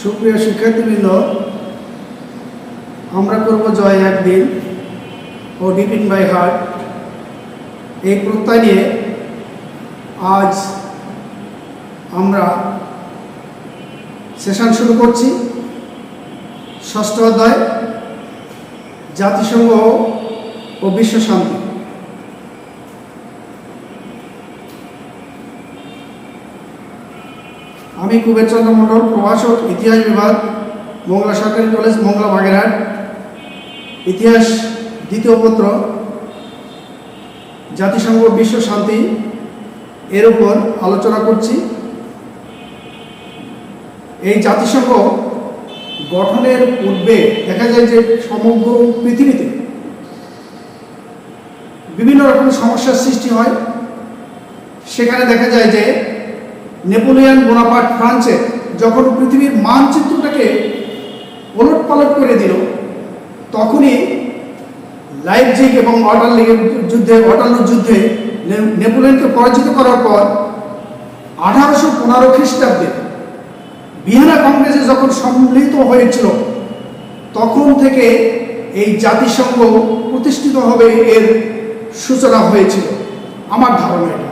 সুপ্রিয় শিক্ষার্থীবৃন্দ, আমরা করব জয় একদিন ও ডিপিন বাই হার্ট এই প্রত্যয় নিয়ে আজ আমরা সেশন শুরু করছি। ষষ্ঠ অধ্যায় জাতিসংঘ ও বিশ্ব শান্তি। আমি কুবের চন্দ্র মণ্ডল, প্রভাষক, ইতিহাস বিভাগ, মংলা সরকারি কলেজ, মংলা, বাগেরহাট। ইতিহাস দ্বিতীয় পত্র জাতিসংঘ বিশ্ব শান্তি এর উপর আলোচনা করছি। এই জাতিসংঘ গঠনের পূর্বে দেখা যায় যে সমগ্র পৃথিবীতে বিভিন্ন রকম সমস্যার সৃষ্টি হয়। সেখানে দেখা যায় যে নেপোলিয়ন বোনাপার্ট ফ্রান্সে যখন পৃথিবীর মানচিত্রটাকে ওলটপালট করে দিল, তখনই লাইপজিগ এবং ওয়াটারলু যুদ্ধে নেপোলিয়নকে পরাজিত করার পর 1815 খ্রিস্টাব্দে ভিয়েনা কংগ্রেসে যখন সম্মিলিত হয়েছিল, তখন থেকে এই জাতিসংঘ প্রতিষ্ঠিত হবে এর সূচনা হয়েছিল, আমার ধারণা এটা।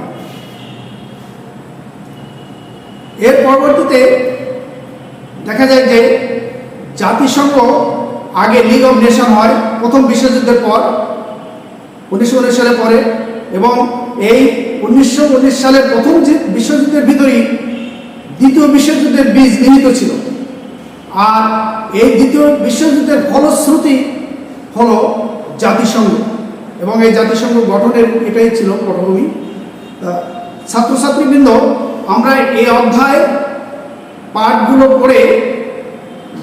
এর পরবর্তীতে দেখা যায় যে জাতিসংঘ আগে লিগ অফ নেশন হয় প্রথম বিশ্বযুদ্ধের পর, 1919 সালে পরে, এবং এই 1919 সালের প্রথম বিশ্বযুদ্ধের ভিতরেই দ্বিতীয় বিশ্বযুদ্ধের বীজ নিহিত ছিল। আর এই দ্বিতীয় বিশ্বযুদ্ধের ফলশ্রুতি হলো জাতিসংঘ, এবং এই জাতিসংঘ গঠনের এটাই ছিল পটভূমি। ছাত্রছাত্রীবৃন্দ, আমরা এই অধ্যায় পাঠগুলো পড়ে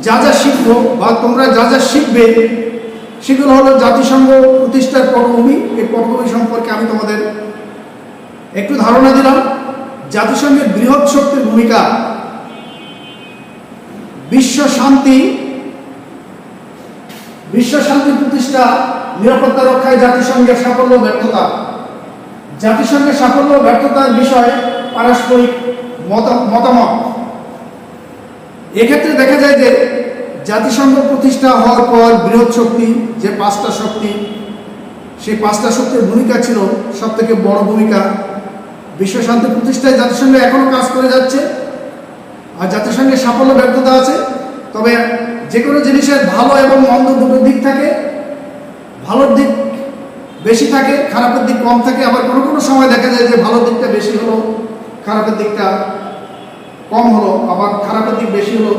যা যা শিখবো বা তোমরা যা যা শিখবে সেগুলো হলো জাতিসংঘ প্রতিষ্ঠার পটভূমি। এই পটভূমি সম্পর্কে আমি তোমাদের একটু ধারণা দিলাম। জাতিসংঘের বৃহৎ শক্তির ভূমিকা, বিশ্ব শান্তি প্রতিষ্ঠা, নিরাপত্তা রক্ষায় জাতিসংঘের সাফল্য ব্যর্থতা। জাতিসংঘের সাফল্য ব্যর্থতার বিষয়ে পারস্পরিক মতামত। এক্ষেত্রে দেখা যায় যে জাতিসংঘ প্রতিষ্ঠা হওয়ার পর বৃহৎ শক্তি, যে 5টা শক্তি, সেই 5টা শক্তির ভূমিকা ছিল সব থেকে বড় ভূমিকা। বিশ্ব শান্তি প্রতিষ্ঠায় জাতিসংঘ এখনো কাজ করে যাচ্ছে, আর জাতিসংঘের সাফল্য ব্যর্থতা আছে। তবে যে কোনো জিনিসের ভালো এবং মন্দ দুটো দিক থাকে। ভালোর দিক বেশি থাকে, খারাপের দিক কম থাকে। আবার কোনো কোনো সময় দেখা যায় যে ভালোর দিকটা বেশি হলো, খারাপের দিকটা কম হলো, আবার খারাপের দিক বেশি হলো,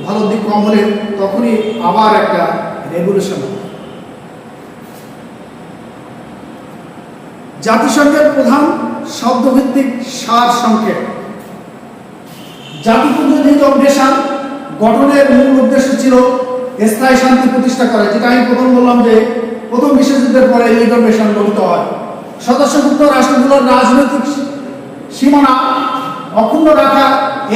ভালোর দিক কম হলে তখনই আবার একটা রেভলিউশন হয়। জাতিসংঘের প্রধান শব্দভিত্তিক সার সংক্ষেপ। জাতিপুঞ্জ লিগ অফ নেশন গঠনের মূল উদ্দেশ্য ছিল স্থায়ী শান্তি প্রতিষ্ঠা করা, যেটা আমি প্রথম বললাম যে প্রথম বিশ্বযুদ্ধের পরে লিগ অফ নেশন গঠিত হয়। সদস্যভুক্ত রাষ্ট্রগুলোর রাজনৈতিক সীমানা অক্ষুণ্ণ রাখা,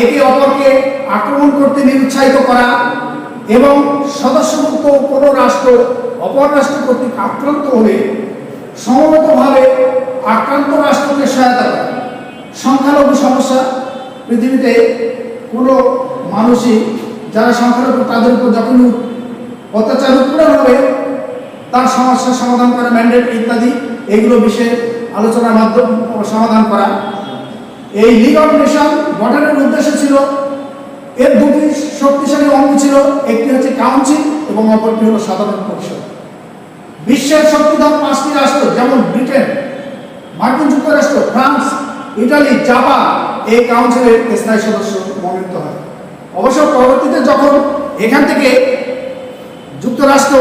একে অপরকে আক্রমণ করতে নিরুৎসাহিত করা, এবং সদস্যভুক্ত কোনো রাষ্ট্র অপর রাষ্ট্র কর্তৃক আক্রান্ত হলে সমবেতভাবে আক্রান্ত রাষ্ট্রকে সহায়তা করা। সংখ্যালঘু সমস্যা, পৃথিবীতে কোনো মানুষই যারা সংখ্যালঘু তাদের উপর যখন অত্যাচার উৎপীড়ন হবে তার সমস্যার সমাধান করা, ম্যান্ডেট ইত্যাদি, এগুলো বিষয়ে আলোচনার মাধ্যমে সমাধান করা। এই লিগ অফ নেশন গঠনের উদ্দেশ্য ছিল, এর দুটি শক্তিশালী অঙ্গ ছিল, একটি হচ্ছে কাউন্সিল এবং অপরটি হলো সাধারণ পরিষদ। বিশ্বের শক্তিধর 5টি রাষ্ট্র যেমন ব্রিটেন, মার্কিন যুক্তরাষ্ট্র, ফ্রান্স, ইটালি, জাপান এই কাউন্সিলের স্থায়ী সদস্য মনোনীত হয়। অবশ্য পরবর্তীতে যখন এখান থেকে যুক্তরাষ্ট্র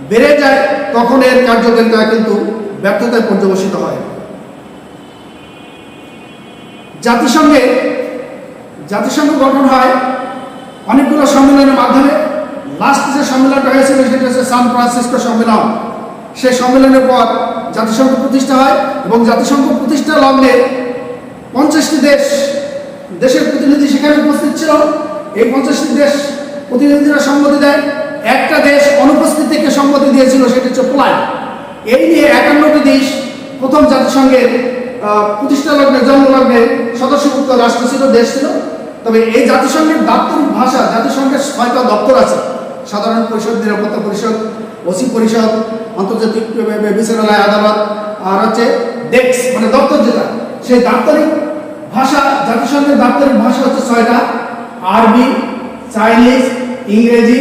বেড়ে যায়, তখন এর কার্যকারিতা কিন্তু ব্যর্থতায় পর্যবসিত হয়। জাতিসংঘ গঠন হয় অনেকগুলো সম্মেলনের মাধ্যমে। লাস্ট যে সম্মেলনটা হয়েছিল সেটা হচ্ছে সান ফ্রান্সিসকো সম্মেলন। সেই সম্মেলনের পর জাতিসংঘ প্রতিষ্ঠা হয়, এবং জাতিসংঘ প্রতিষ্ঠা লগ্নে 50টি দেশের প্রতিনিধি সেখানে উপস্থিত ছিল। এই 50টি দেশ প্রতিনিধিরা সম্মতি দেয়। একটা দেশ অনুপস্থিত থেকে সম্মতি দিয়েছিল, সেটা হচ্ছে পোল্যান্ড। এই নিয়ে 51টি দেশ প্রথম জাতিসংঘের প্রতিষ্ঠা লগ্নে, জন্মলগ্নে সদস্যভুক্ত রাষ্ট্র ছিল, দেশ ছিল। তবে এই জাতিসংঘের দাপ্তরিক ভাষা, জাতিসংঘের 6টা দপ্তর আছে, সাধারণ পরিষদ, নিরাপত্তা পরিষদ, ওসি পরিষদ, আন্তর্জাতিক বিচারালয় আদালত, আর হচ্ছে ডেস্ক মানে দপ্তর যেটা, সেই দাপ্তরিক ভাষা, জাতিসংঘের দাপ্তরিক ভাষা হচ্ছে 6টা: আরবি, চাইনিজ, ইংরেজি,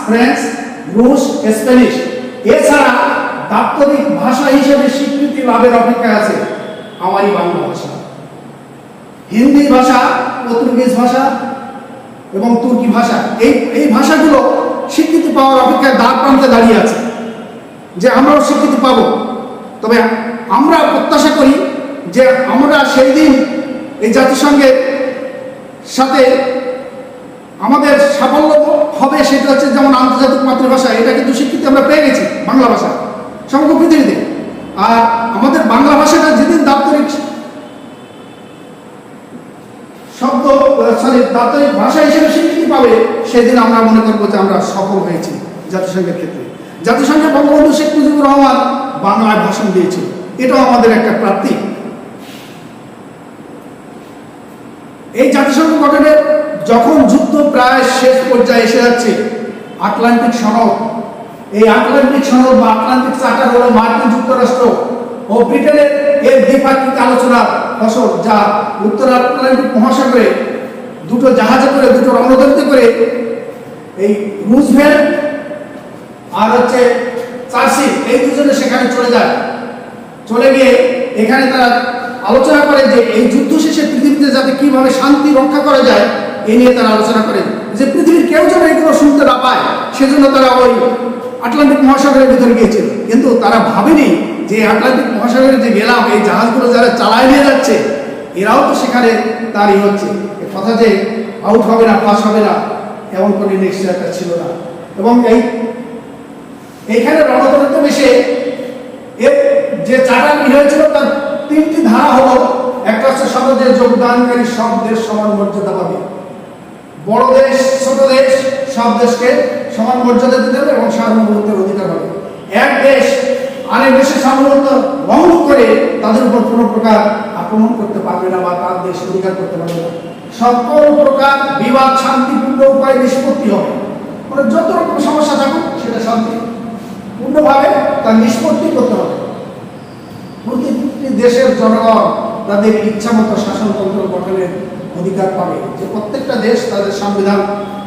ফ্রেঞ্চ, রুশ, স্প্যানিশ। এছাড়া দাপ্তরিক ভাষা হিসেবে স্বীকৃতি লাভের অপেক্ষায় আছে আমারই বাংলা ভাষা, হিন্দি ভাষা, পর্তুগিজ ভাষা এবং তুর্কি ভাষা। এই ভাষাগুলো স্বীকৃতি পাওয়ার অপেক্ষায় দ্বার প্রান্তে দাঁড়িয়ে আছে যে আমরাও স্বীকৃতি পাবো। তবে আমরা প্রত্যাশা করি যে আমরা সেই দিন এই জাতিসংঘের সাথে আমাদের সাফল্য হবে, সেটা হচ্ছে যেমন আন্তর্জাতিক মাতৃভাষা, এটা কিন্তু স্বীকৃতি আমরা পেয়ে গেছি বাংলা ভাষা সমগ্র পৃথিবীতে। আর আমাদের বাংলা ভাষাটা যেদিন দাপ্তরিক দাপ্তরিক ভাষা হিসেবে স্বীকৃতি পাবে, সেদিন আমরা মনে করবো যে আমরা সফল হয়েছি জাতিসংঘের ক্ষেত্রে। জাতিসংঘের বঙ্গবন্ধু শেখ মুজিবুর রহমান বাংলায় ভাষণ দিয়েছিল, এটাও আমাদের একটা প্রাপ্তি। এই জাতিসংঘ গঠনের যখন যুদ্ধ প্রায় শেষ পর্যায়ে এসে যাচ্ছে, আটলান্টিক সনদ, এই আটলান্টিক সনদ বা আটলান্টিক চার্টার হলো মার্কিন যুক্তরাষ্ট্র ও ব্রিটেনের এর দ্বিপাক্ষিক আলোচনার ফসল, যা উত্তর আটলান্টিক মহাসাগরে দুটো জাহাজে করে, দুটো রণদলিতে করে এই রুজভেল্ট আর হচ্ছে চার্চিল, এই দুজনে সেখানে চলে যায়। চলে গিয়ে এখানে তারা আলোচনা করে যে এই যুদ্ধ শেষে পৃথিবীতে যাতে কিভাবে শান্তি রক্ষা করা যায়, এ নিয়ে তারা আলোচনা করেন। যে পৃথিবীর কেউ যেন এগুলো শুনতে না পায়, সেজন্য তারা ওই আটলান্টিক মহাসাগরের ভিতরে গিয়েছিল। কিন্তু তারা ভাবেনি যে আটলান্টিক মহাসাগরে যে গেলাম, এই জাহাজগুলো যারা চালায় নিয়ে যাচ্ছে, এরাও তো সেখানে তারই হচ্ছে। এ কথা যে আউট হবে না, পাস হবে না, এমন কোনো নিশ্চয়তা ছিল না। এবং এইখানে রণতন্ত্র বেশে এর যে চার্টারটি হয়েছিল তার 3টি ধারা হলো, একটা হচ্ছে সর্বদেশ যোগদানকারী সব দেশ সমান মর্যাদা পাবে, বড় দেশ ছোট দেশ সব দেশকে সমান মর্যাদা দিতে হবে এবং সার্বভৌমত্বের অধিকার হবে। এক দেশ আরেক দেশের সার্বভৌমত্ব ভঙ্গ করে তাদের উপর কোনো প্রকার আক্রমণ করতে পারবে না বা তার দেশ অধিকার করতে পারবে না। সকল প্রকার বিবাদ শান্তিপূর্ণ উপায়ে নিষ্পত্তি হবে, মানে যত রকম সমস্যা থাকুক সেটা শান্তিপূর্ণভাবে তার নিষ্পত্তি করতে হবে। প্রতিটি দেশের জনগণ তাদের ইচ্ছামতো শাসনতন্ত্র গঠনের অধিকার পাবে, যে প্রত্যেকটা দেশ তাদের সংবিধান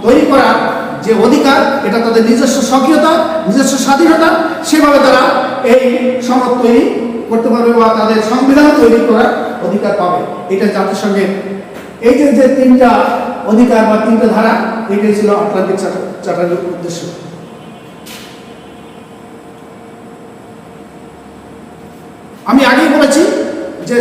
তৈরি করার যে অধিকার, এটা তাদের নিজস্ব স্বকীয়তা, নিজস্ব স্বাধীনতা, সেভাবে তারা এই সনদ তৈরি করতে পারবে বা তাদের সংবিধান তৈরি করার অধিকার পাবে। এটা জাতিসংঘের এই যে 3টা অধিকার বা 3টা ধারা, এটাই ছিল আটলান্টিক চার্টারের উদ্দেশ্য। আমি আগেই বলেছি যে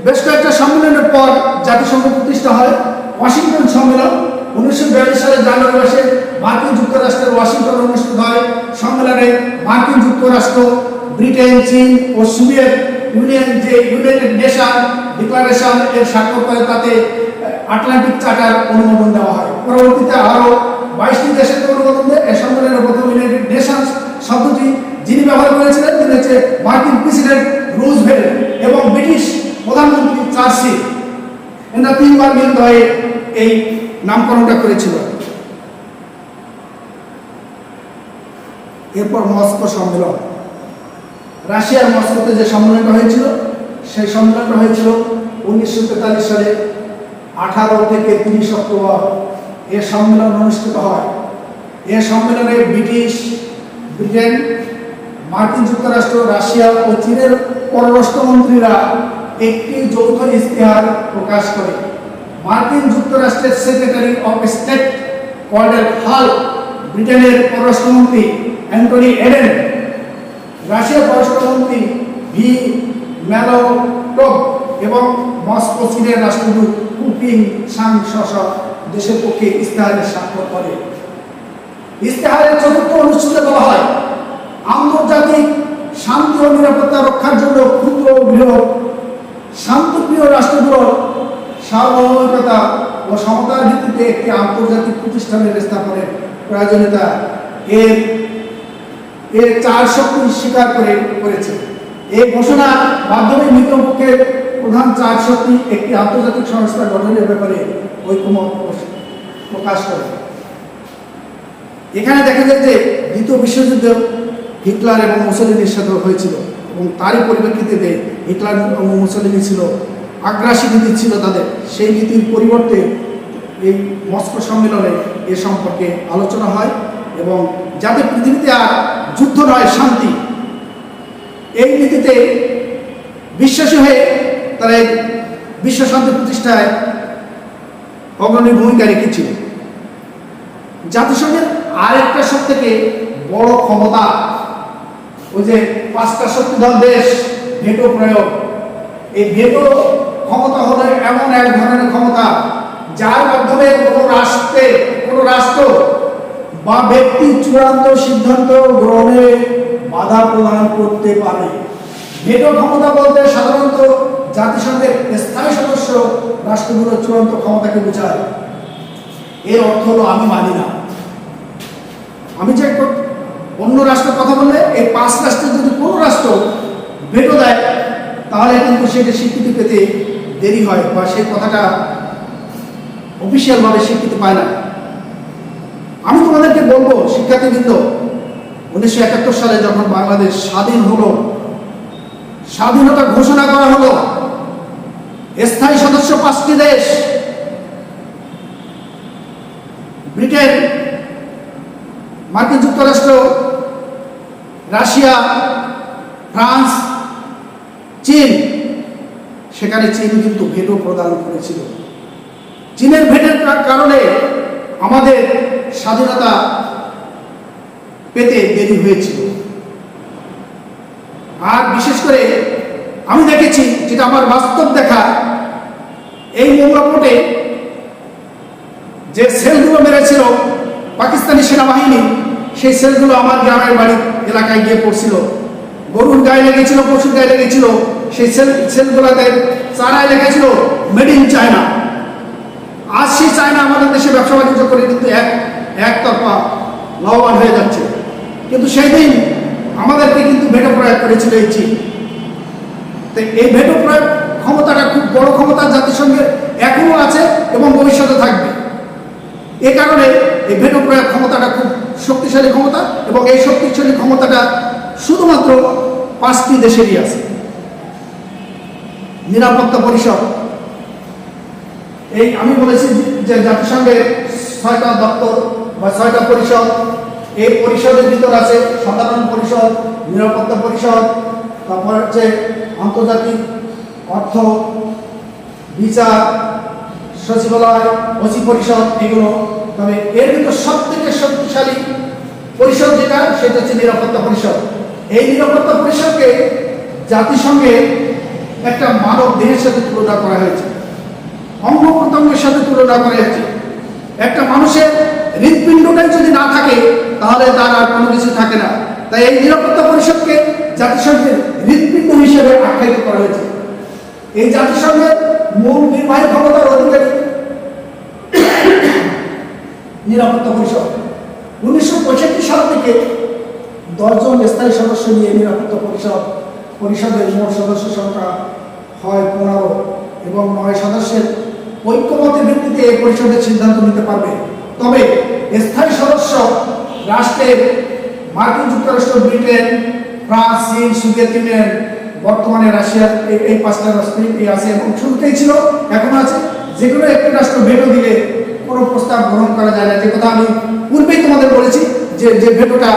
বেশ কয়েকটা সম্মেলনের পর জাতিসংঘ প্রতিষ্ঠা হয়। ওয়াশিংটন সম্মেলন 1942 সালের জানুয়ারি মাসে মার্কিন যুক্তরাষ্ট্রের ওয়াশিংটন অনুষ্ঠিত হয়। সম্মেলনে মার্কিন যুক্তরাষ্ট্র, ব্রিটেন, চীন ও সোভিয়েত ইউনিয়ন যে ইউনাইটেড নেশন ডিক্লারেশন এর স্বাক্ষর করে, তাতে আটলান্টিক চার্টার অনুমোদন দেওয়া হয়। পরবর্তীতে আরও 22টি দেশের অনুমোদন দেয়। এই সম্মেলনের প্রথম ইউনাইটেড নেশনস শব্দটি যিনি ব্যবহার করেছিলেন তিনি হচ্ছে মার্কিন প্রেসিডেন্ট রুজভেল্ট এবং ব্রিটিশ প্রধানমন্ত্রী চার্চিল। এরা 3বার মিলিত হয়ে এই নামকরণটা করেছিল। এরপর মস্কো সম্মেলন, রাশিয়ার মস্কোতে যে সম্মেলনটা হয়েছিল, সেই সম্মেলনটা হয়েছিল 1943 সালে 18 থেকে 30 অক্টোবর এ সম্মেলন অনুষ্ঠিত হয়। এ সম্মেলনে ব্রিটেন, মার্কিন যুক্তরাষ্ট্র, রাশিয়া ও চীনের পররাষ্ট্রমন্ত্রীরা একটি যৌথ ইশতেহার প্রকাশ করে। মার্কিন যুক্তরাষ্ট্রের সেক্রেটারি অফ স্টেট কর্নেল হাল, ব্রিটেনের পররাষ্ট্রমন্ত্রী অ্যান্টনি এডেন, রাশিয়ার পররাষ্ট্রমন্ত্রী ভি ম্যালোটভ এবং মস্কো চীনের রাষ্ট্রদূত কুপিং সাং দেশের পক্ষে ইশতেহারে স্বাক্ষর করে। ইশতেহারের চতুর্থ অনুচ্ছেদে বলা হয়, আন্তর্জাতিক শান্তি ও নিরাপত্তা রক্ষার জন্য ক্ষুদ্র ও বৃহৎ শান্তিপ্রিয় রাষ্ট্রগুলোর সার্বভৌমিকতা ও সমতার ভিত্তিতে একটি আন্তর্জাতিক প্রতিষ্ঠানের স্থাপনের প্রয়োজনীয়তা এর 4 শক্তি স্বীকার করেছে। এই ঘোষণার মাধ্যমে মিত্রপক্ষের প্রধান চার শক্তি একটি আন্তর্জাতিক সংস্থা গঠনের ব্যাপারে ঐকমত প্রকাশ করে। এখানে দেখা যায় যে দ্বিতীয় বিশ্বযুদ্ধ হিটলার এবং মুসোলিনির সাথে হয়েছিল এবং তারই পরিপ্রেক্ষিতে হিটলার এবং মুসোলিনি ছিল আগ্রাসী নীতি ছিল তাদের, সেই নীতির পরিবর্তে এই মস্কো সম্মেলনে এ সম্পর্কে আলোচনা হয় এবং যাতে পৃথিবীতে আর যুদ্ধ নয় শান্তি, এই নীতিতে বিশ্বাসী হয়ে তারা এই বিশ্ব শান্তি প্রতিষ্ঠায় অগ্রণী ভূমিকা রেখেছিল। জাতিসংঘের আরেকটা সব থেকে বড় ক্ষমতা ওই যে পাঁচটা শক্তিধর দেশ ভেটো প্রয়োগ। এই ভেটো ক্ষমতা হলো এমন এক ধরনের ক্ষমতা যার মাধ্যমে কোনো রাষ্ট্র বা ব্যক্তি চূড়ান্ত সিদ্ধান্ত গ্রহণে বাধা প্রদান করতে পারে। ভেটো ক্ষমতা বলতে সাধারণত জাতিসংঘের স্থায়ী সদস্য রাষ্ট্রগুলোর চূড়ান্ত ক্ষমতাকে বোঝায়। এর অর্থ হলো আমি মানি না। আমি যে অন্য রাষ্ট্রের কথা বললে এই 5 রাষ্ট্রের যদি কোনো রাষ্ট্র ভেটো দেয় তাহলে কিন্তু সেটা স্বীকৃতি পেতে দেরি হয় বা সেই কথাটা অফিসিয়ালভাবে স্বীকৃতি পায় না। আমি তোমাদেরকে বলবো শিক্ষার্থীবৃন্দ, 1971 সালে যখন বাংলাদেশ স্বাধীন হলো, স্বাধীনতা ঘোষণা করা হলো, স্থায়ী সদস্য 5টি দেশ ব্রিটেন, মার্কিন যুক্তরাষ্ট্র, রাশিয়া, ফ্রান্স, চীন, সেখানে চীন কিন্তু ভেটো প্রদান করেছিল। চীনের ভেটোর কারণে আমাদের স্বাধীনতা পেতে দেরি হয়েছিল। আর বিশেষ করে আমি দেখেছি, যেটা আমার বাস্তব দেখা, এই মোংলাকোটে যে সেলগুলো মেরেছিল পাকিস্তানি সেনাবাহিনী, সেই সেলগুলো আমার গ্রামের বাড়ির এলাকায় গিয়ে পড়ছিল। গরুর গায়ে লেগেছিল, পশুর গায়ে লেগেছিল, সেই সেলগুলোতে চারায় লেগেছিল মেড ইন চায়না। আজ সেই চায়না আমাদের দেশে ব্যবসা বাণিজ্য করে কিন্তু একতরফা লাভবান হয়ে যাচ্ছে, কিন্তু সেই দিন আমাদেরকে কিন্তু ভেটো প্রয়োগ করেছিল এই চীন। তো এই ভেটো প্রয়োগ ক্ষমতাটা খুব বড় ক্ষমতা জাতিসংঘের এখনো আছে এবং ভবিষ্যতে থাকবে। এ কারণে এই ভেটো প্রয়োগ ক্ষমতাটা খুব শক্তিশালী ক্ষমতা এবং এই শক্তিশালী ক্ষমতাটা শুধুমাত্র 5টি দেশেরই আছে। নিরাপত্তা পরিষদ, এই আমি বলেছি যে জাতিসংঘের 6টা দপ্তর বা 6টা পরিষদ, এই পরিষদের ভিতর আছে সাধারণ পরিষদ, নিরাপত্তা পরিষদ, তারপর হচ্ছে আন্তর্জাতিক অর্থ, বিচার, সচিবালয়, ওসি পরিষদ, এগুলো। তবে এর ভিতর সব থেকে শক্তিশালী পরিষদ যেটা, সেটা হচ্ছে নিরাপত্তা পরিষদ। এই নিরাপত্তা পরিষদকে জাতিসংঘে একটা মানব দেহের সাথে তুলনা করা হয়েছে, অঙ্গ প্রত্যঙ্গের সাথে তুলনা করা হয়েছে। একটা মানুষের হৃৎপিণ্ডটাই যদি না থাকে তাহলে তার আর কোনো কিছু থাকে না। তাই এই নিরাপত্তা পরিষদকে জাতিসংঘের হৃৎপিণ্ড হিসেবে আখ্যায়িত করা হয়েছে। এই জাতিসংঘের মূল নির্বাহী ক্ষমতার অধিকারী নিরাপত্তা পরিষদ। 1965 সাল থেকে 10 জন স্থায়ী সদস্য নিয়ে নিরাপত্তা পরিষদের মোট সদস্য সংখ্যা হয় 15 এবং 9 সদস্যের ঐক্যমতের ভিত্তিতে এই পরিষদের সিদ্ধান্ত নিতে পারবে। তবে স্থায়ী সদস্য রাষ্ট্রের মার্কিন যুক্তরাষ্ট্র, ব্রিটেন, ফ্রান্স, চীন, সোভিয়েত ইউনিয়ন, বর্তমানে রাশিয়া, এই 5টা রাষ্ট্রই আছে এবং শুরুতেই ছিল, এখনো আছে। যে কোনো একটি রাষ্ট্র ভেটো দিলে কোনো প্রস্তাব গ্রহণ করা যায় না। যে কথা আমি পূর্বেই তোমাদের বলেছি যে ভেটোটা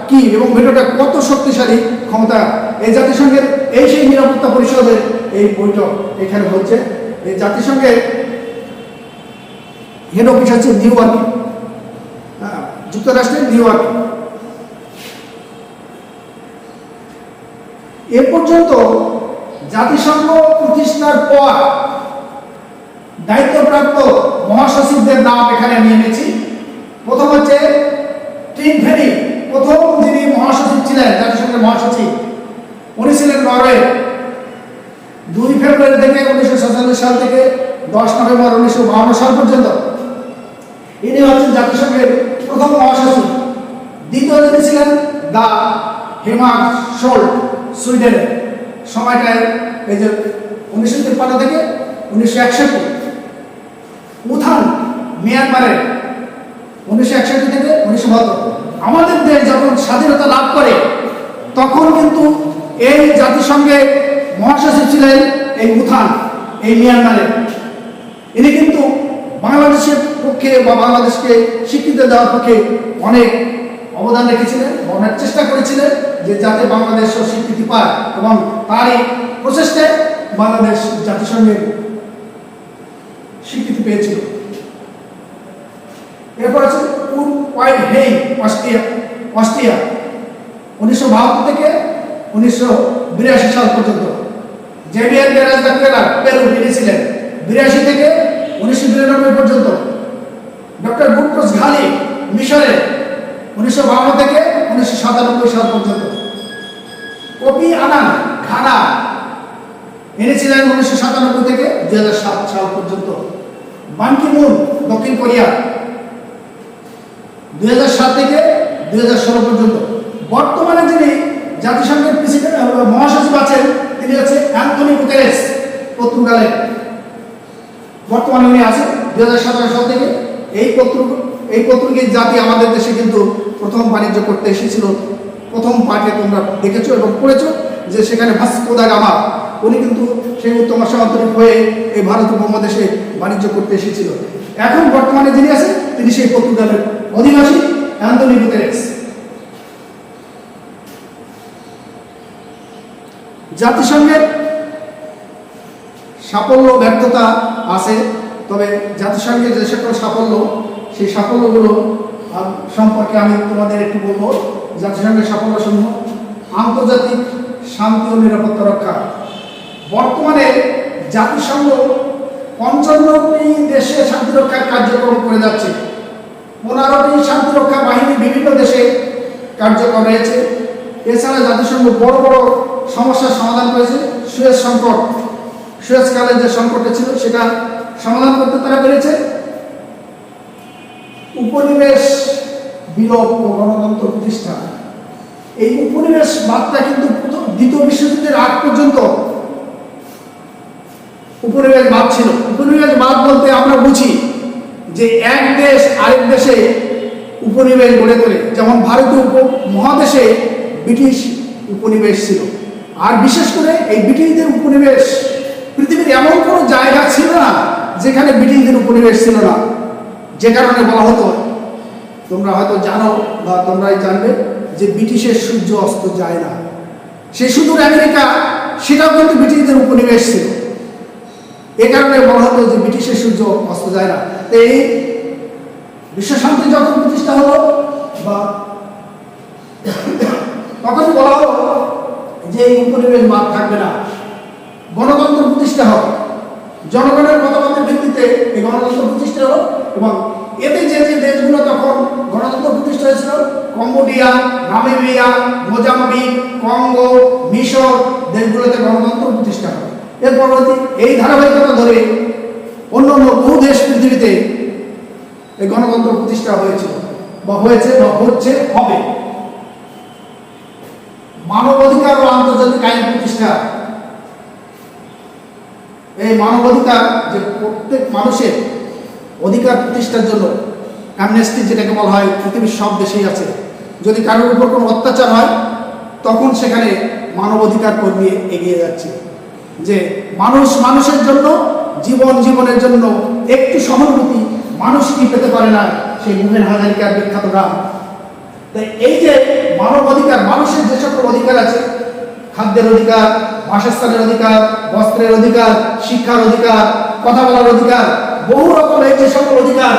কি এবং ভেটোটা কত শক্তিশালী ক্ষমতা। এই জাতিসংঘের সেই নিরাপত্তা পরিষদের এই বৈঠক এখানে হচ্ছে। এই জাতিসংঘের হেড অফিস হচ্ছে নিউ ইয়র্কে, যুক্তরাষ্ট্রের নিউ ইয়র্কে। এ পর্যন্ত জাতিসংঘ প্রতিষ্ঠার পর দায়িত্বপ্রাপ্ত মহাসচিবদের নাম এখানে নিয়ে এনেছি। প্রথম হচ্ছে টিম ভেরি, প্রথম যিনি মহাসচিব ছিলেন, জাতিসংঘের মহাসচিব, উনি ছিলেন নরওয়ে। 2 ফেব্রুয়ারি থেকে 1947 সাল থেকে 10 নভেম্বর 1952 সাল পর্যন্ত ইনি হচ্ছেন জাতিসংঘের প্রথম মহাসচিব। দ্বিতীয় যিনি ছিলেন দা হেমার্শোল্ড, সুইডেনের। সময়টায় এই যে 1953 থেকে 1961, উত্থান মিয়ানমারের 1961 থেকে 1972। আমাদের দেশ যখন স্বাধীনতা লাভ করে তখন কিন্তু এই জাতিসংঘের মহাসচিব ছিলেন এই উত্থান, এই মিয়ানমারের। ইনি কিন্তু বাংলাদেশের পক্ষে বা বাংলাদেশকে স্বীকৃতি দেওয়ার পক্ষে অনেক অবদান রেখেছিলেন, অনেক চেষ্টা করেছিলেন যে যাতে বাংলাদেশও স্বীকৃতি পায়, এবং তারই প্রচেষ্টায় বাংলাদেশ জাতিসংঘের স্বীকৃতি পেয়েছিল। এরপর আছে উইনহেইম, অস্ট্রিয়া 1972 থেকে 1982 সাল পর্যন্ত। জেভিয়ার পেরেজ দা কুয়েলার, পেরু, তিনি ছিলেন 82 থেকে 1992 পর্যন্ত। ডক্টর বুট্রোস ঘালি, মিশরে 1952 থেকে 1997 সাল পর্যন্ত। কোফি আনান, ঘানা, ইনি ছিলেন 1997 থেকে 2007 সাল পর্যন্ত। বান কি মুন, দক্ষিণ কোরিয়া, 2007 থেকে 2016 পর্যন্ত। বর্তমানে যিনি জাতিসংঘের প্রেসিডেন্ট মহাসচিব আছেন তিনি হচ্ছে অ্যান্টনি গুতেরেস, পর্তুগালের। বর্তমানে উনি আছেন 2017 সাল থেকে। এই পর্তুগিজ জাতি আমাদের দেশে কিন্তু প্রথম বাণিজ্য করতে এসেছিল। প্রথম পার্টে তোমরা দেখেছো এবং পড়েছো যে সেখানে ভাস্কো দা গামা, উনি কিন্তু সেই উত্তর মহাসাগরিক হয়ে এই ভারত উপমহাদেশে বাণিজ্য করতে এসেছিল। এখন বর্তমানে যিনি আছেন তিনি সেই পর্তুগালের অধিবাসী অ্যান্টনি গুতেরেস। জাতিসংঘের সাফল্য ব্যর্থতা আছে, তবে জাতিসংঘের যে সকল সাফল্য, সেই সাফল্যগুলো সম্পর্কে আমি তোমাদের একটু বলবো। জাতিসংঘের সাফল্যসমূহ: আন্তর্জাতিক শান্তি ও নিরাপত্তা রক্ষা। বর্তমানে জাতিসংঘ 55টি দেশে শান্তিরক্ষার কার্যক্রম করে যাচ্ছে। 15টি শান্তিরক্ষা বাহিনী বিভিন্ন দেশে কার্যক্রম রয়েছে। এছাড়া জাতিসংঘ বড় বড় সমস্যার সমাধান করেছে। সুয়েজ সংকট, সুয়েজকালের যে সংকটটা ছিল সেটা সমাধান করতে তারা পেরেছে। উপনিবেশ বিলোপ ও গণতন্ত্র প্রতিষ্ঠা। এই উপনিবেশবাদটা কিন্তু দ্বিতীয় বিশ্বযুদ্ধের আগ পর্যন্ত উপনিবেশবাদ ছিল। উপনিবেশবাদ বলতে আমরা বুঝি যে এক দেশ আরেক দেশে উপনিবেশ গড়ে তোলে। যেমন ভারতীয় মহাদেশে ব্রিটিশ উপনিবেশ ছিল, আর বিশেষ করে এই ব্রিটিশদের উপনিবেশ পৃথিবীর এমন কোনো জায়গা ছিল না যেখানে ব্রিটিশদের উপনিবেশ ছিল না। যে কারণে বলা হতো, তোমরা হয়তো জানো বা তোমরাই জানবে, যে ব্রিটিশের সূর্য অস্ত যায় না। সে সুদূর আমেরিকা, সেটাও কিন্তু ব্রিটিশদের উপনিবেশ ছিল। এ কারণে বলা হতো যে ব্রিটিশের সূর্য অস্ত যায় না। তো এই বিশ্বশান্তি যখন প্রতিষ্ঠা হলো, বা তখন বলা হলো যে এই উপনিবেশবাদ থাকবে না, গণতন্ত্র প্রতিষ্ঠা হবে। জনগণের মতামতের ভিত্তিতে এই গণতন্ত্র প্রতিষ্ঠা হলো, এবং এতে যে যে দেশগুলো তখন গণতন্ত্র প্রতিষ্ঠা হয়েছিল, কম্বোডিয়া, নামিবিয়া, মোজাম্বিক, কঙ্গো, মিশর, দেশগুলোতে গণতন্ত্র প্রতিষ্ঠা হয়। এর পরবর্তী এই ধারাবাহিকতা ধরে অন্য অন্য বহু দেশ পৃথিবীতে এই গণতন্ত্র প্রতিষ্ঠা হয়েছিল, বা হয়েছে, বা হচ্ছে, হবে। মানবাধিকার ও আন্তর্জাতিক আইন প্রতিষ্ঠা। এই মানবাধিকার যে প্রত্যেক মানুষের অধিকার প্রতিষ্ঠার জন্য অ্যামনেস্টি যেটাকে বলা হয়, পৃথিবীর সব দেশেই আছে। যদি কারোর উপর কোনো অত্যাচার হয় তখন সেখানে মানবাধিকার নিয়ে এগিয়ে যাচ্ছে, যে মানুষ মানুষের জন্য, জীবনের জন্য একটু সহানুভূতি মানুষ কি পেতে পারে না, সেই ভূপেন হাজারিকার বিখ্যাত গান। তাই এই যে মানব অধিকার, মানুষের যে সকল অধিকার আছে, খাদ্যের অধিকার, বাসস্থানের অধিকার, বস্ত্রের অধিকার, শিক্ষার অধিকার, কথা বলার অধিকার, বহু রকমের যে সকল অধিকার,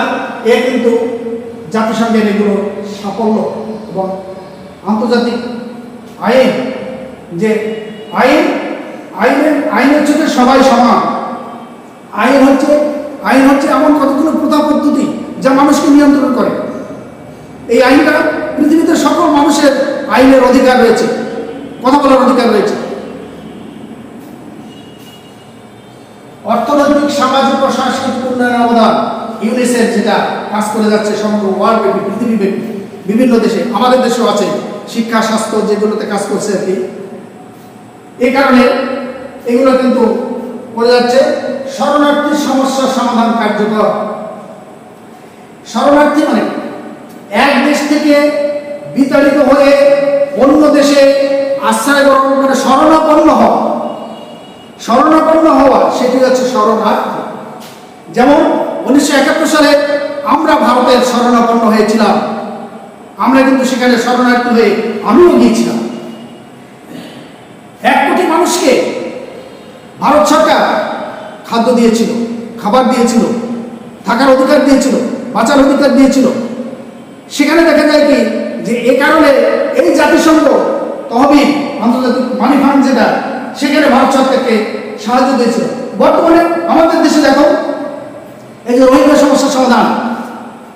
এ কিন্তু জাতিসংঘের এগুলো সাফল্য। এবং আন্তর্জাতিক আইন, যে আইনের চোখে সবাই সমান। আইন হচ্ছে এমন কতগুলো প্রথা পদ্ধতি যা মানুষকে নিয়ন্ত্রণ করে। এই আইনটা পৃথিবীতে সকল মানুষের আইনের অধিকার রয়েছে, কথা বলার অধিকার রয়েছে। অর্থনৈতিক, সামাজিক ও সাংস্কৃতিক উন্নয়নের অবদান, ইউনিসেফ যেটা কাজ করে যাচ্ছে সমগ্র ওয়ার্ল্ড ব্যাপী, পৃথিবীব্যাপী বিভিন্ন দেশে, আমাদের দেশেও আছে, শিক্ষা, স্বাস্থ্য যেগুলোতে কাজ করছে আর কি। এই কারণে এগুলো কিন্তু করে যাচ্ছে শরণার্থী সমস্যার সমাধান কার্যকর। শরণার্থী মানে এক দেশ থেকে বিতাড়িত হয়ে অন্য দেশে আশ্রয় গ্রহণ করে শরণাপন্ন হওয়া। শরণাপন্ন হওয়া সেটি হচ্ছে শরণার্থী। যেমন 1971 সালে আমরা ভারতের শরণাপন্ন হয়েছিলাম, আমরা কিন্তু সেখানে শরণার্থী হয়ে আমিও গিয়েছিলাম। 1 কোটি মানুষকে ভারত সরকার খাদ্য দিয়েছিল, খাবার দিয়েছিল, থাকার অধিকার দিয়েছিল, বাঁচার অধিকার দিয়েছিল। সেখানে দেখা যায় কি যে এ কারণে এই জাতিসংঘ তহবিল, আন্তর্জাতিক মানি ফান্ড যেটা, সেখানে ভারত সরকারকে সাহায্য দিয়েছিল। বর্তমানে আমাদের দেশে দেখো এই যে রোহিঙ্গা সমস্যার সমাধান,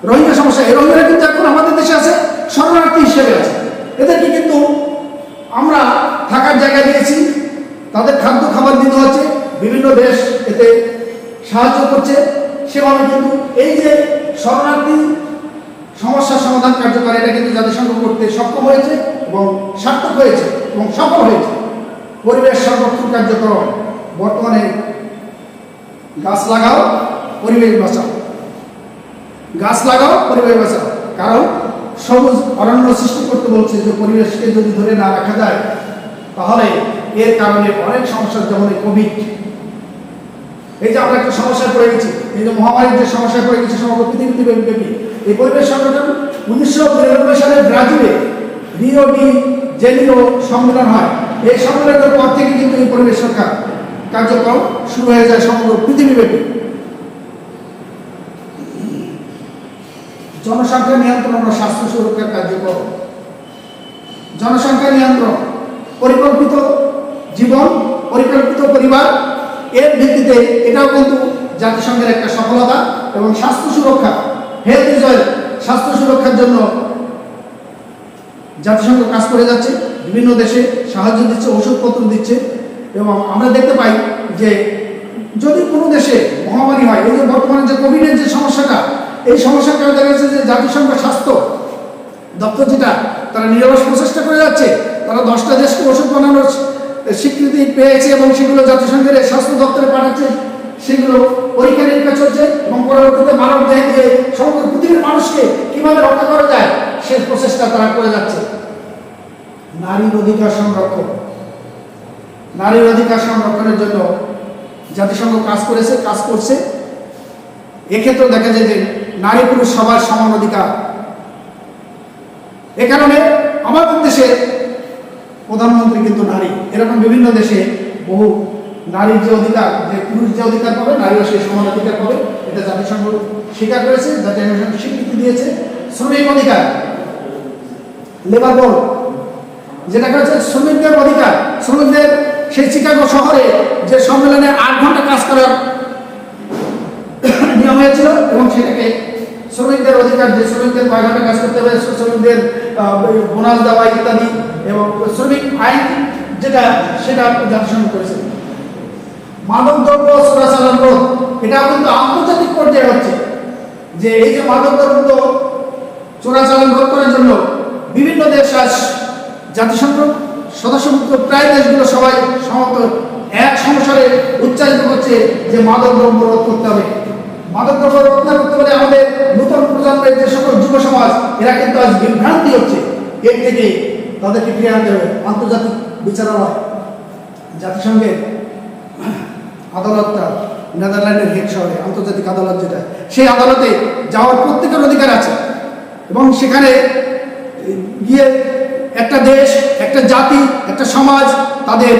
রোহিঙ্গা সমস্যা, এই রোহিঙ্গারা কিন্তু এখন আমাদের দেশে আছে, শরণার্থী হিসেবে আছে। এদেরকে কিন্তু আমরা থাকার জায়গা দিয়েছি, তাদের খাদ্য খাবার দিতে হচ্ছে, বিভিন্ন দেশ এতে সাহায্য করছে। সেভাবে কিন্তু এই যে শরণার্থী সমস্যার সমাধান কার্যকর, এটা কিন্তু জাতিসংঘ করতে সক্ষম হয়েছে এবং সার্থক হয়েছে এবং সফল হয়েছে। পরিবেশ সংরক্ষণ কার্যক্রম, বর্তমানে গাছ লাগাও পরিবেশ বাঁচাও, গাছ লাগাও পরিবেশ বাঁচাও। কারণ সবুজ অরণ্য সৃষ্টি করতে বলছে যে পরিবেশকে যদি ধরে না রাখা যায় তাহলে এর কারণে অনেক সমস্যা, যেমন কোভিড, এই যে আমরা একটা সমস্যায় পড়ে গেছি, এই যে মহামারীর যে সমস্যায় পড়ে গেছি সমগ্র পৃথিবীব্যাপী, এই পরিবেশ সংগঠন 1992 সালে ব্রাজিলে রিও ডি জেনিরো সম্মেলন হয়। এই সম্মেলনের পর থেকে কিন্তু এই পরিবেশ রক্ষা কার্যক্রম শুরু হয়ে যায় সমগ্র পৃথিবীব্যাপী। জনসংখ্যা নিয়ন্ত্রণ ও স্বাস্থ্য সুরক্ষার কার্যক্রম, জনসংখ্যা নিয়ন্ত্রণ, পরিকল্পিত জীবন, পরিকল্পিত পরিবার, এর ভিত্তিতে এটাও কিন্তু জাতিসংঘের একটা সফলতা। এবং স্বাস্থ্য সুরক্ষা, হেলথ ইজ ওয়েলথ, স্বাস্থ্য সুরক্ষার জন্য জাতিসংঘ কাজ করে যাচ্ছে, বিভিন্ন দেশে সাহায্য দিচ্ছে, ওষুধপত্র দিচ্ছে। এবং আমরা দেখতে পাই যে যদি কোনো দেশে মহামারী হয়, এই যে বর্তমানে যে কোভিডের যে সমস্যাটা, এই সমস্যার কারণে দেখা যাচ্ছে যে জাতিসংঘ স্বাস্থ্য দপ্তর যেটা, তারা নিরলস প্রচেষ্টা করে যাচ্ছে। তারা 10টা দেশকে ওষুধ বানানোর স্বীকৃতি পেয়েছে এবং সেগুলো জাতিসংঘের স্বাস্থ্য দপ্তরে পাঠাচ্ছে, সেগুলো পরীক্ষা নিরীক্ষা চলছে এবং পরবর্তীতে মানব দেহে দিয়ে সমগ্র পৃথিবীর মানুষকে কিভাবে রক্ষা করা যায় সে প্রচেষ্টা তারা করে যাচ্ছে। নারীর অধিকার সংরক্ষণ, নারীর অধিকার সংরক্ষণের জন্য জাতিসংঘ কাজ করেছে, কাজ করছে। এক্ষেত্রেও দেখা যায় যে নারী পুরুষ সবার সমান অধিকার। এ কারণে আমাদের দেশে প্রধানমন্ত্রী কিন্তু নারী। এরকম বিভিন্ন দেশে বহু নারীর যে অধিকার, যে পুরুষ যে অধিকার পাবে, নারীও সেই সমান অধিকার পাবে, এটা জাতিসংঘ স্বীকার করেছে, জাতিসংঘ স্বীকৃতি দিয়েছে। শ্রমিক অধিকার, লেবার বোর্ড যেটা করেছে শ্রমিকদের অধিকার, শ্রমিকদের সেই চিকাগো শহরে যে সম্মেলনে 8 ঘন্টা কাজ করার নিয়ম হয়েছিল এবং সেটাকে শ্রমিকদের অধিকার, যে শ্রমিকদের কয় ঘন্টা কাজ করতে হবে, শ্রমিকদের বোনাস দেওয়া ইত্যাদি, এবং শ্রমিক আইন যেটা, সেটা জাতিসংঘ করেছে। মাদক দ্রব্য চোরাচালান রোধ, এটাও কিন্তু আন্তর্জাতিক পর্যায়ে হচ্ছে, যে এই যে মাদক দ্রব্য চোরাচালান রোধ করার জন্য বিভিন্ন দেশ আজ জাতিসংঘ সদস্যভুক্ত প্রায় দেশগুলো সবাই এক সংসারে উচ্চারিত করছে যে মাদক দ্রব্য রোধ করতে হবে। মাদক দ্রব্য রোধ না করতে হলে আমাদের নতুন প্রজন্মের যে সকল যুব সমাজ, এরা কিন্তু আজ বিভ্রান্তি হচ্ছে, এর থেকে তাদেরকে ফিরে আনতে হবে। আন্তর্জাতিক বিচারালয়, জাতিসংঘের আদালতটা নেদারল্যান্ডের হেগ শহরে, আন্তর্জাতিক আদালত যেটা, সেই আদালতে যাওয়ার প্রত্যেকের অধিকার আছে এবং সেখানে গিয়ে একটা দেশ, একটা জাতি, একটা সমাজ তাদের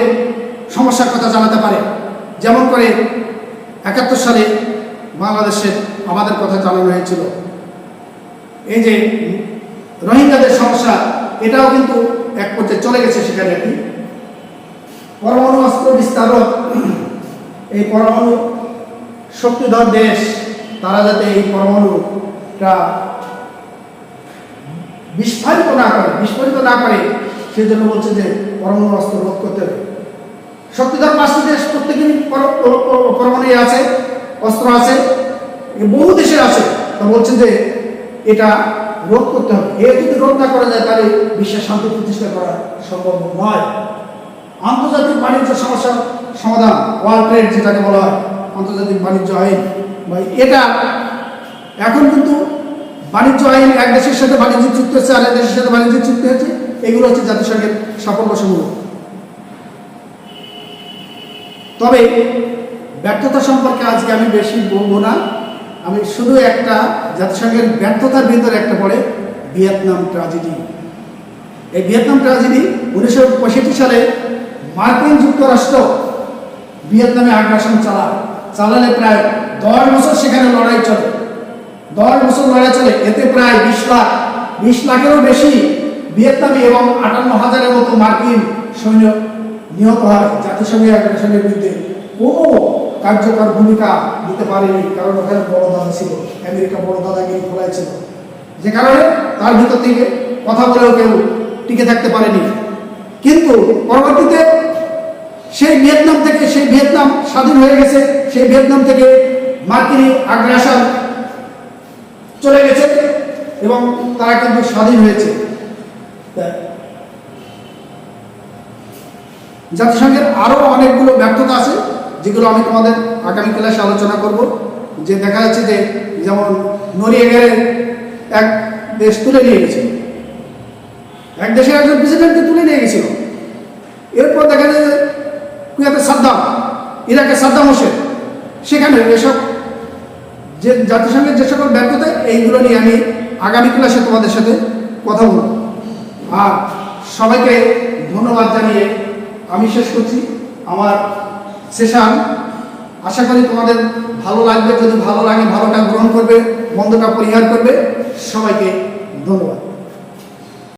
সমস্যার কথা জানাতে পারে। যেমন করে 71 সালে বাংলাদেশের আমাদের কথা জানানো হয়েছিল। এই যে রোহিঙ্গাদের সমস্যা, এটাও কিন্তু এক পর্যায়ে চলে গেছে সেখানে। কি পরমাণু অস্ত্র বিস্তারক, এই পরমাণু শক্তিধর দেশ, তারা যাতে এই পরমাণুটা বিস্ফোরিত না করে সেজন্য বলছে যে পরমাণু অস্ত্র রোধ করতে হবে। শক্তিধর 5টি দেশ, প্রত্যেকেরই পরমাণু আছে, অস্ত্র আছে, বহু দেশের আছে, তা বলছে যে এটা রোধ করতে হবে। এর যদি রোধ না করা যায় তাহলে বিশ্বের শান্তি প্রতিষ্ঠা করা সম্ভব নয়। আন্তর্জাতিক বাণিজ্য সমস্যার সমাধান, ওয়ার্ল্ড ট্রেড যেটাকে বলা হয়, আন্তর্জাতিক বাণিজ্য আইন, ভাই এটা এখন কিন্তু বাণিজ্য আইন এক দেশের সাথে বাণিজ্য চুক্তি হচ্ছে, আরেক দেশের সাথে বাণিজ্য চুক্তি হচ্ছে, এগুলো হচ্ছে জাতিসংঘের সাফল্যসমূহ। তবে ব্যর্থতা সম্পর্কে আজকে আমি বেশি বলবো না, আমি শুধু একটা জাতিসংঘের ব্যর্থতার ভিতরে একটা পড়ে ভিয়েতনাম ট্র্যাজেডি। এই ভিয়েতনাম ট্র্যাজেডি 1965 সালে মার্কিন যুক্তরাষ্ট্র ভিয়েতনামে আগ্রাসন চালালে প্রায় 10 বছর সেখানে লড়াই চলে, 10 বছর লড়াই চলে, এতে প্রায় 20 লাখেরও বেশি ভিয়েতনামি এবং 58,000-এর মতো মার্কিন সৈন্য নিহত হয়। জাতিসংঘের আগ্রাসনের বিরুদ্ধে কোনো কার্যকর ভূমিকা দিতে পারেনি, কারণ ওখানে বড় দাদা ছিল, আমেরিকা বড় দাদাগিরি খোলাইছিল, যে কারণে তার ভিতর থেকে কথা বলেও কেউ টিকে থাকতে পারেনি। কিন্তু পরবর্তীতে সেই ভিয়েতনাম স্বাধীন হয়ে গেছে, সেই ভিয়েতনাম থেকে মার্কিন আগ্রাসন চলে গেছে এবং তারা কিন্তু স্বাধীন হয়েছে। জাতিসংঘের আরো অনেকগুলো ব্যর্থতা আছে, যেগুলো আমি তোমাদের আগামী ক্লাসে আলোচনা করব। যে দেখা যাচ্ছে যে যেমন নরিয়েগারে এক দেশ তুলে নিয়ে গেছিল, এক দেশের একজন প্রেসিডেন্টকে তুলে নিয়ে গেছিল। এরপর দেখা যায় যে কুয়েতে সাদ্দাম, ইরাকে সাদ্দাম হোসেন, সেখানে এসব যে জাতিসংঘের যে সকল ব্যর্থতা, এইগুলো নিয়ে আমি আগামী ক্লাসে তোমাদের সাথে কথা বলব। আর সবাইকে ধন্যবাদ জানিয়ে আমি শেষ করছি আমার সেশন। আশা করি তোমাদের ভালো লাগবে, যদি ভালো লাগে ভালোটা গ্রহণ করবে, মন্দটা পরিহার করবে। সবাইকে ধন্যবাদ।